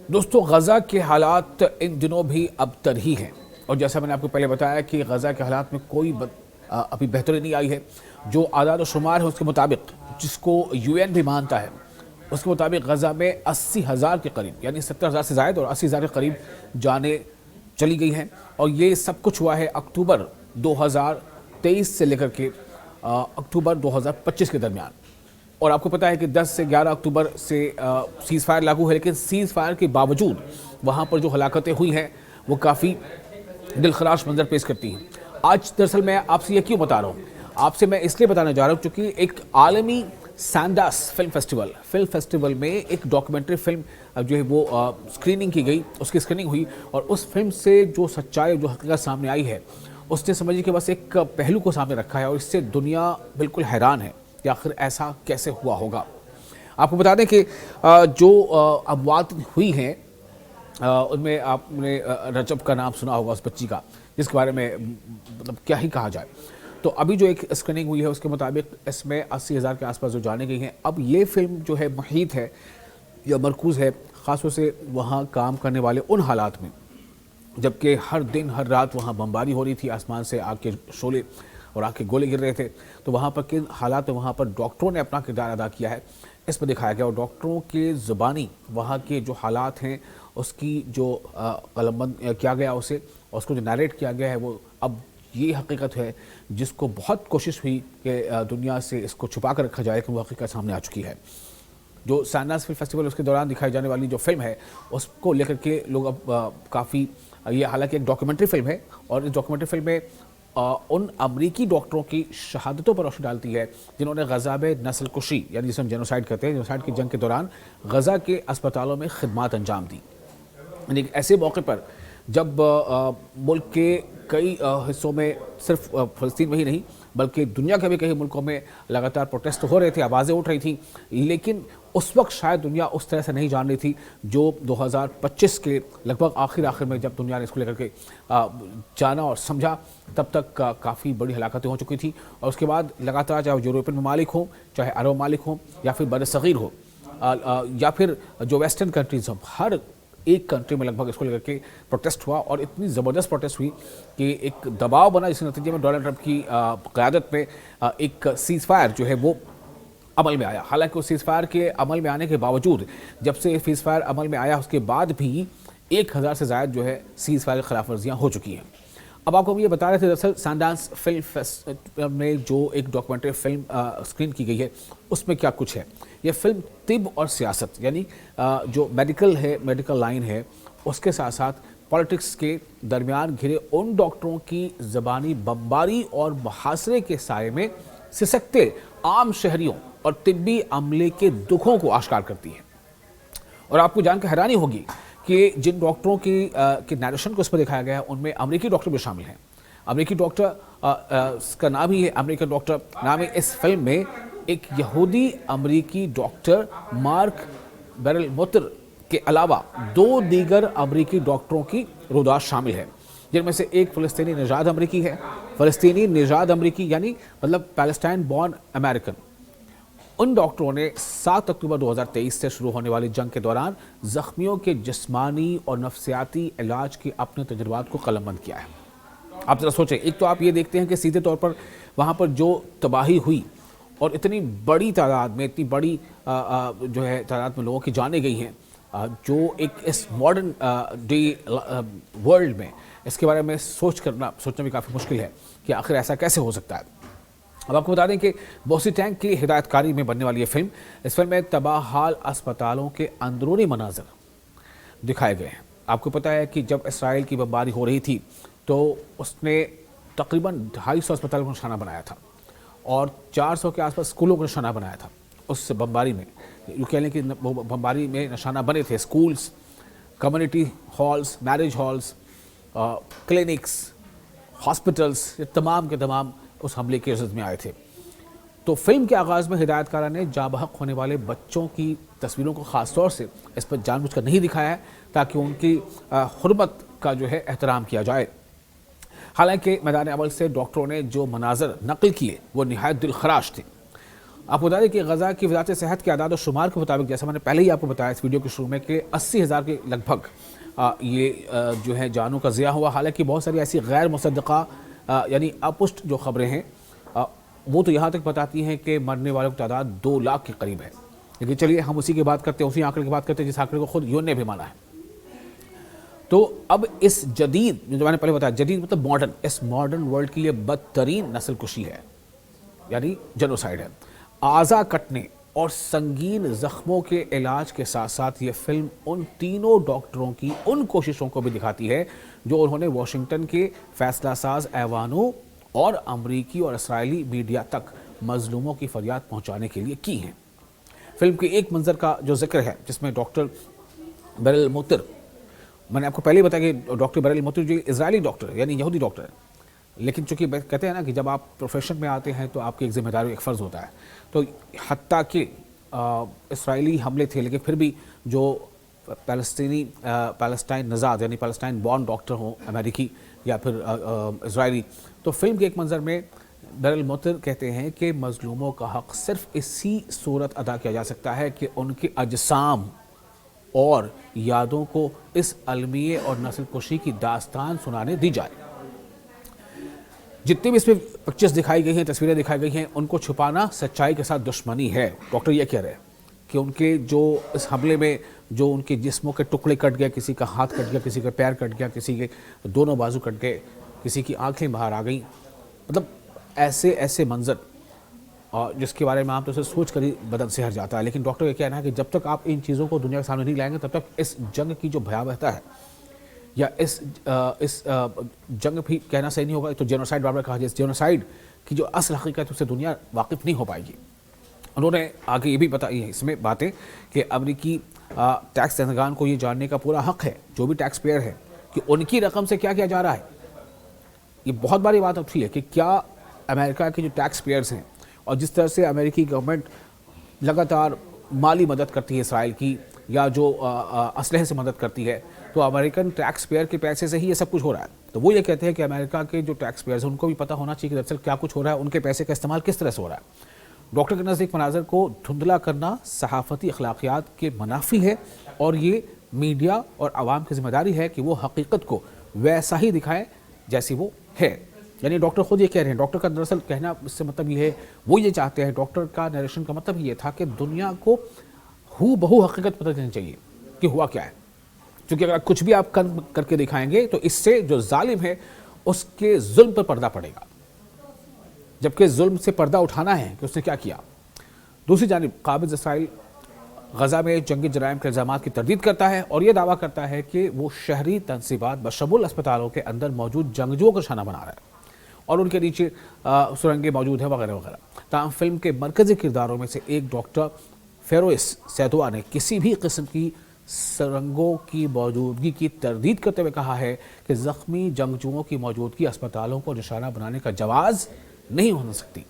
दोस्तों, गज़ा के हालात इन दिनों भी अबतर ही हैं और जैसा मैंने आपको पहले बताया कि गज़ा के हालात में कोई अभी बेहतरी नहीं आई है। जो आदाद व शुमार है उसके मुताबिक, जिसको यूएन भी मानता है, उसके मुताबिक गज़ा में 80,000 के करीब, यानी 70,000 से ज़ायद और 80,000 के करीब जाने चली गई हैं। और ये सब कुछ हुआ है अक्टूबर 2023 से लेकर के अक्टूबर 2025 के दरमियान। और आपको पता है कि 10 से 11 अक्टूबर से सीज़ फायर लागू है, लेकिन सीज़ फायर के बावजूद वहाँ पर जो हलाकतें हुई हैं वो काफ़ी दिलखराश मंजर पेश करती हैं। आज दरअसल मैं आपसे ये क्यों बता रहा हूँ, आपसे मैं इसलिए बताने जा रहा हूँ क्योंकि एक आलमी सैंडास फिल्म फेस्टिवल में एक डॉक्यूमेंट्री फिल्म जो है वो स्क्रीनिंग की गई, उसकी स्क्रीनिंग हुई और उस फिल्म से जो सच्चाई, जो हकीकत सामने आई है, उसने समझिए कि बस एक पहलू को सामने रखा है और इससे दुनिया बिल्कुल हैरान है कि आखिर ऐसा कैसे हुआ होगा। आपको बता दें कि जो अमवात हुई हैं उनमें आपने रजब का नाम सुना होगा, उस बच्ची का, जिसके बारे में मतलब क्या ही कहा जाए। तो अभी जो एक स्क्रीनिंग हुई है उसके मुताबिक इसमें 80,000 के आसपास जो जाने गई हैं। अब ये फिल्म जो है मुहीत है या मरकूज़ है ख़ासतौर से वहाँ काम करने वाले उन हालात में, जबकि हर दिन हर रात वहाँ बमबारी हो रही थी, आसमान से आग के शोले और आग के गोले गिर रहे थे। तो वहाँ पर किन हालात में वहाँ पर डॉक्टरों ने अपना किरदार अदा किया है, इस पर दिखाया गया। और डॉक्टरों के ज़ुबानी वहाँ के जो हालात हैं उसकी जो कलमबंद किया गया उसे, और उसको जो नरेट किया गया है, वो अब ये हकीकत है जिसको बहुत कोशिश हुई कि दुनिया से इसको छुपा कर रखा जाए कि वो हकीकत सामने आ चुकी है। जो सैंडास फिल्म फेस्टिवल उसके दौरान दिखाई जाने वाली जो फिल्म है उसको लेकर के लोग अब काफ़ी, ये हालांकि एक डॉक्यूमेंट्री फिल्म है और इस डॉक्यूमेंट्री फिल्म में उन अमरीकी डॉक्टरों की शहादतों पर रोशनी डालती है जिन्होंने गज़ा में नस्ल कुशी, यानी जिसे हम जेनोसाइड कहते हैं, जेनोसाइड की जंग के दौरान गज़ा के अस्पतालों में खिदमत अंजाम दी। यानी ऐसे मौके पर जब मुल्क के कई हिस्सों में, सिर्फ फ़लस्तीन में ही नहीं बल्कि दुनिया के भी कई मुल्कों में लगातार प्रोटेस्ट हो रहे थे, आवाज़ें उठ रही थी, लेकिन उस वक्त शायद दुनिया उस तरह से नहीं जान रही थी जो 2025 के लगभग आखिर में जब दुनिया ने इसको लेकर के जाना और समझा, तब तक काफ़ी बड़ी हलाकतें हो चुकी थी। और उसके बाद लगातार चाहे यूरोपियन ममालिक हों, चाहे अरब ममालिक हों, या फिर बरसग़ीर हो, या फिर जो वेस्टर्न कंट्रीज़ हों, हर एक कंट्री में लगभग इसको लेकर के प्रोटेस्ट हुआ और इतनी ज़बरदस्त प्रोटेस्ट हुई कि एक दबाव बना, जिसके नतीजे में डोनाल्ड ट्रंप की क़यादत में एक सीज़ फायर जो है वो अमल में आया। हालांकि उस सीज़ फायर के अमल में आने के बावजूद, जब से सीज़ फायर अमल में आया उसके बाद भी 1,000 से ज़ायद जो है सीज़ फायर की खिलाफ वर्जियाँ हो चुकी हैं। अब आपको हम ये बता रहे थे, दरअसल सैंडास फिल्म फेस्ट में जो एक डॉक्यूमेंट्री फिल्म स्क्रीन की गई है उसमें क्या कुछ है। ये फिल्म तिब और सियासत, यानी जो मेडिकल लाइन है उसके साथ साथ पॉलिटिक्स के दरमियान घिरे उन डॉक्टरों की ज़बानी बमबारी और मुहासरे के साये में सिसकते आम शहरियों और तिब्बी अमले के दुखों को आश्कार करती है। और आपको जानकर हैरानी होगी कि जिन डॉक्टरों की नरेशन को इस पर दिखाया गया है उनमें अमेरिकी डॉक्टर भी शामिल हैं। अमेरिकी डॉक्टर का नाम ही है अमेरिकन डॉक्टर, नाम है इस फिल्म में एक यहूदी अमेरिकी डॉक्टर मार्क बेरलमुत्र के अलावा 2 दीगर अमेरिकी डॉक्टरों की रुदात शामिल है, जिनमें से एक फ़लस्तीनी निजाद अमेरिकी है। फ़लस्तीनी निजाद अमेरिकी यानी मतलब पैलेस्टाइन बॉर्न अमेरिकन। उन डॉक्टरों ने 7 अक्टूबर 2023 से शुरू होने वाली जंग के दौरान जख्मियों के जिस्मानी और नफ्सियाती इलाज के अपने तजुर्बात को कलमबंद किया है। आप जरा सोचें, एक तो आप ये देखते हैं कि सीधे तौर पर वहाँ पर जो तबाही हुई और इतनी बड़ी तादाद में, इतनी बड़ी जो है तादाद में लोगों की जानें गई हैं, जो एक इस मॉडर्न डे वर्ल्ड में इसके बारे में सोचना भी काफ़ी मुश्किल है कि आखिर ऐसा कैसे हो सकता है। अब आपको बता दें कि बॉसी टैंक की हिदायतकारी में बनने वाली ये फिल्म, इस फिल्म में तबाह हाल अस्पतालों के अंदरूनी मनाजर दिखाए गए हैं। आपको पता है कि जब इसराइल की बमबारी हो रही थी तो उसने तकरीबन 250 अस्पतालों को निशाना बनाया था और 400 के आसपास स्कूलों को निशाना बनाया था उस बमबारी में। यूँ कह लें कि बमबारी में निशाना बने थे schools, community halls, marriage halls, clinics, hospitals, ये तमाम के तमाम उस हमले के इज़्ज़त में आए थे। तो फिल्म के आगाज़ में हिदायतकारा ने जाबहक होने वाले बच्चों की तस्वीरों को ख़ास तौर से इस पर जानबूझकर नहीं दिखाया है ताकि उनकी हुर्मत का जो है एहतराम किया जाए। हालांकि मैदान अमल से डॉक्टरों ने जो मनाजर नकल किए वो निहायत दिलखराश थे। आपको बता दें कि गजा की वजारत सेहत के आदाद और शुमार के मुताबिक, जैसा मैंने पहले ही आपको बताया इस वीडियो के शुरू में, कि 80,000 के लगभग जो है जानों का ज़िया हुआ। हालांकि बहुत सारी ऐसी गैर मुसद्दक़ा यानी अपुष्ट जो खबरें हैं वो तो यहाँ तक बताती हैं कि मरने वालों की तादाद 2 लाख के करीब है। लेकिन चलिए हम उसी की बात करते हैं, उसी आंकड़े की बात करते हैं जिस आंकड़े को खुद यूएन ने भी माना है। तो अब इस जदीद, जो मैंने पहले बताया जदीद मतलब मॉडर्न, इस मॉडर्न वर्ल्ड के लिए बदतरीन नस्ल कुशी है, यानी जेनोसाइड है। आज़ा कटने और संगीन जख्मों के इलाज के साथ साथ ये फिल्म उन तीनों डॉक्टरों की उन कोशिशों को भी दिखाती है जो उन्होंने वॉशिंगटन के फैसला साज ऐवानों और अमरीकी और इसराइली मीडिया तक मजलूमों की फरियाद पहुंचाने के लिए की हैं। फिल्म के एक मंजर का जो जिक्र है जिसमें डॉक्टर बेरिल मोतिर, मैंने आपको पहले ही बताया कि डॉक्टर बेरिल मोतिर जो इजरायली डॉक्टर है यानी यहूदी डॉक्टर है, लेकिन चूंकि कहते हैं ना कि जब आप प्रोफेशन में आते हैं तो आपकी एक जिम्मेदारी, एक फ़र्ज़ होता है। तो हत्ता कि इसराइली हमले थे, लेकिन फिर भी जो पैलेस्टाइन नज़ाद यानी पैलेस्टाइन बॉर्न डॉक्टर हों, अमेरिकी या फिर इसराइली, तो फिल्म के एक मंजर में बेरिल मोतिर कहते हैं कि मजलूमों का हक़ सिर्फ इसी सूरत अदा किया जा सकता है कि उनके अजसाम और यादों को इस अलमिये और नस्ल कुशी की दास्तान सुनाने दी जाए। जितनी भी इसमें पिक्चर्स दिखाई गई हैं, तस्वीरें दिखाई गई हैं, उनको छुपाना सच्चाई के साथ दुश्मनी है। डॉक्टर ये कह रहे हैं कि उनके जो इस हमले में जो उनके जिस्मों के टुकड़े कट गए, किसी का हाथ कट गया, किसी का पैर कट गया, किसी के दोनों बाजू कट गए, किसी की आंखें बाहर आ गई, मतलब ऐसे ऐसे मंजर जिसके बारे में आप तो उसे सोच कर ही बदन से हट जाता है। लेकिन डॉक्टर ये कहना है कि जब तक आप इन चीज़ों को दुनिया के सामने नहीं लाएंगे तब तक इस जंग की जो भयावहता है या इस जंग भी कहना सही नहीं होगा, तो जेनोसाइड बराबर कहा जाए, इस जेनोसाइड की जो असल हकीकत उससे दुनिया वाकिफ़ नहीं हो पाएगी। उन्होंने आगे ये भी बताई है इसमें बातें कि अमरीकी टैक्स दहनगान को ये जानने का पूरा हक़ है, जो भी टैक्स पेयर है, कि उनकी रकम से क्या किया जा रहा है। ये बहुत बड़ी बात उठी है कि क्या अमेरिका के जो टैक्स पेयर्स हैं और जिस तरह से अमेरिकी गवर्नमेंट लगातार माली मदद करती है इसराइल की, या जो असलहे से मदद करती है, तो अमेरिकन टैक्स पेयर के पैसे से ही ये सब कुछ हो रहा है। तो वो ये कहते हैं कि अमेरिका के जो टैक्स पेयर्स हैं उनको भी पता होना चाहिए कि दरअसल क्या कुछ हो रहा है, उनके पैसे का इस्तेमाल किस तरह से हो रहा है। डॉक्टर के नज़दीक मनाजर को धुंधला करना सहाफ़ती अखलाकियात के मनाफी है और ये मीडिया और आवाम की जिम्मेदारी है कि वो हकीकत को वैसा ही दिखाए जैसी वो है। यानी डॉक्टर खुद ये कह रहे हैं, डॉक्टर का दरअसल कहना इससे मतलब ये है, वो ये चाहते हैं, डॉक्टर का नरेशन का मतलब ये था कि दुनिया को हू बहू हकीकत पता चलनी चाहिए कि हुआ क्या है। क्योंकि अगर कुछ भी आप करके दिखाएंगे तो इससे जो जालिम है उसके जुल्म पर पर्दा पड़ेगा, जबकि जुल्म से पर्दा उठाना है कि उसने क्या किया। दूसरी जानिब काबिज इसराइल गजा में जंगी जराइम के इल्ज़ामात की तरदीद करता है और यह दावा करता है कि वो शहरी तनसीबात बशमुल अस्पतालों के अंदर मौजूद जंगजुओं को निशाना बना रहा है और उनके नीचे सुरंगें मौजूद हैं वगैरह वगैरह। ताहम फिल्म के मरकज़ी किरदारों में से एक डॉक्टर फेरोइस सैदुआ ने किसी भी किस्म की सुरंगों की मौजूदगी की तरदीद करते हुए कहा है कि ज़ख्मी जंगजुओं की मौजूदगी अस्पतालों को निशाना बनाने का जवाज़ नहीं हो सकती,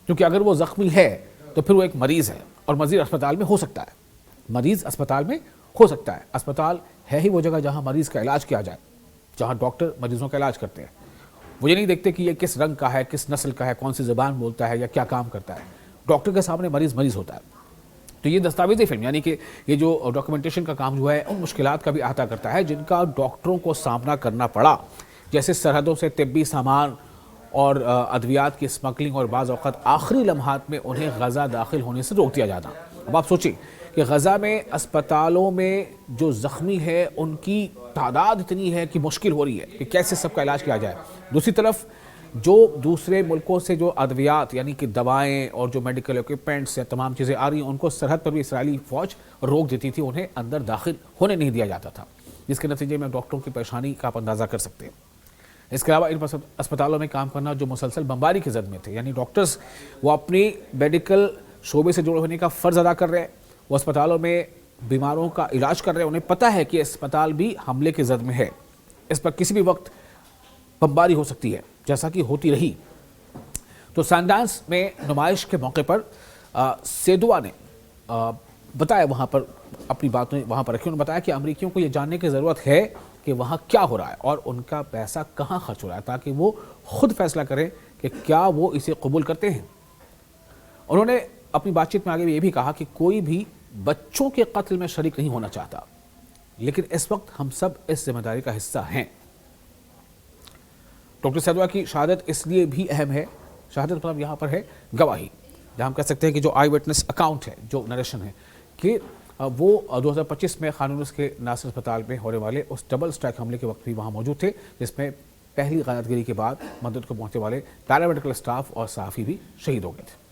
क्योंकि अगर वो ज़ख्मी है तो फिर वो एक मरीज़ है और मरीज़ अस्पताल में हो सकता है, मरीज़ अस्पताल में हो सकता है। अस्पताल है ही वो जगह जहाँ मरीज़ का इलाज किया जाए, जहाँ डॉक्टर मरीज़ों का इलाज करते हैं। वो ये नहीं देखते कि ये किस रंग का है, किस नस्ल का है, कौन सी ज़बान बोलता है या क्या काम करता है। डॉक्टर के सामने मरीज़ मरीज़ होता है। तो ये दस्तावेज़ी फिल्म यानी कि ये जो डॉक्यूमेंटेशन का काम जो है उन मुश्किलात का भी अहाता करता है जिनका डॉक्टरों को सामना करना पड़ा, जैसे सरहदों से तिब्बी सामान और अद्वियात की स्मगलिंग और बाज़ औक़ात आखिरी लम्हात में उन्हें गज़ा दाखिल होने से रोक दिया जाना। अब आप सोचिए कि गज़ा में अस्पतालों में जो ज़ख्मी है उनकी तादाद इतनी है कि मुश्किल हो रही है कि कैसे सबका इलाज किया जाए। दूसरी तरफ जो दूसरे मुल्कों से जो अद्वियात यानी कि दवाएं और जो मेडिकल इक्विपमेंट्स या तमाम चीज़ें आ रही हैं उनको सरहद पर भी इसराइली फ़ौज रोक देती थी, उन्हें अंदर दाखिल होने नहीं दिया जाता था, जिसके नतीजे में डॉक्टरों की परेशानी का आप अंदाज़ा कर सकते हैं। इसके अलावा इन अस्पतालों में काम करना जो मुसलसल बमबारी की जद में थे, यानी डॉक्टर्स वो अपनी मेडिकल शोबे से जुड़े होने का फ़र्ज़ अदा कर रहे हैं, वो अस्पतालों में बीमारों का इलाज कर रहे हैं, उन्हें पता है कि अस्पताल भी हमले की जद में है, इस पर किसी भी वक्त बमबारी हो सकती है जैसा कि होती रही। तो सैनडांस में नुमाइश के मौके पर सेदुआ ने बताया, वहाँ पर अपनी बातें वहाँ पर रखी। उन्होंने बताया कि अमरीकियों को ये जानने की ज़रूरत है कि वहाँ क्या हो रहा है और उनका पैसा कहाँ खर्च हो रहा है, ताकि वो खुद फैसला करें कि क्या वो इसे कबूल करते हैं। उन्होंने अपनी बातचीत में आगे ये भी कहा कि कोई भी बच्चों के कत्ल में शरीक नहीं होना चाहता, लेकिन इस वक्त हम सब इस जिम्मेदारी का हिस्सा हैं। डॉक्टर सैदवा की शहादत इसलिए भी अहम है, शहादत मतलब यहाँ पर है गवाही, जहाँ हम कह सकते हैं कि जो आई विटनेस अकाउंट है, जो नरेशन है, कि वो 2025 में खान यूनिस के नासिर अस्पताल में होने वाले उस डबल स्ट्राइक हमले के वक्त भी वहाँ मौजूद थे, जिसमें पहली गलतगिरी के बाद मदद को पहुँचने वाले पैरामेडिकल स्टाफ और सहाफ़ी भी शहीद हो गए थे।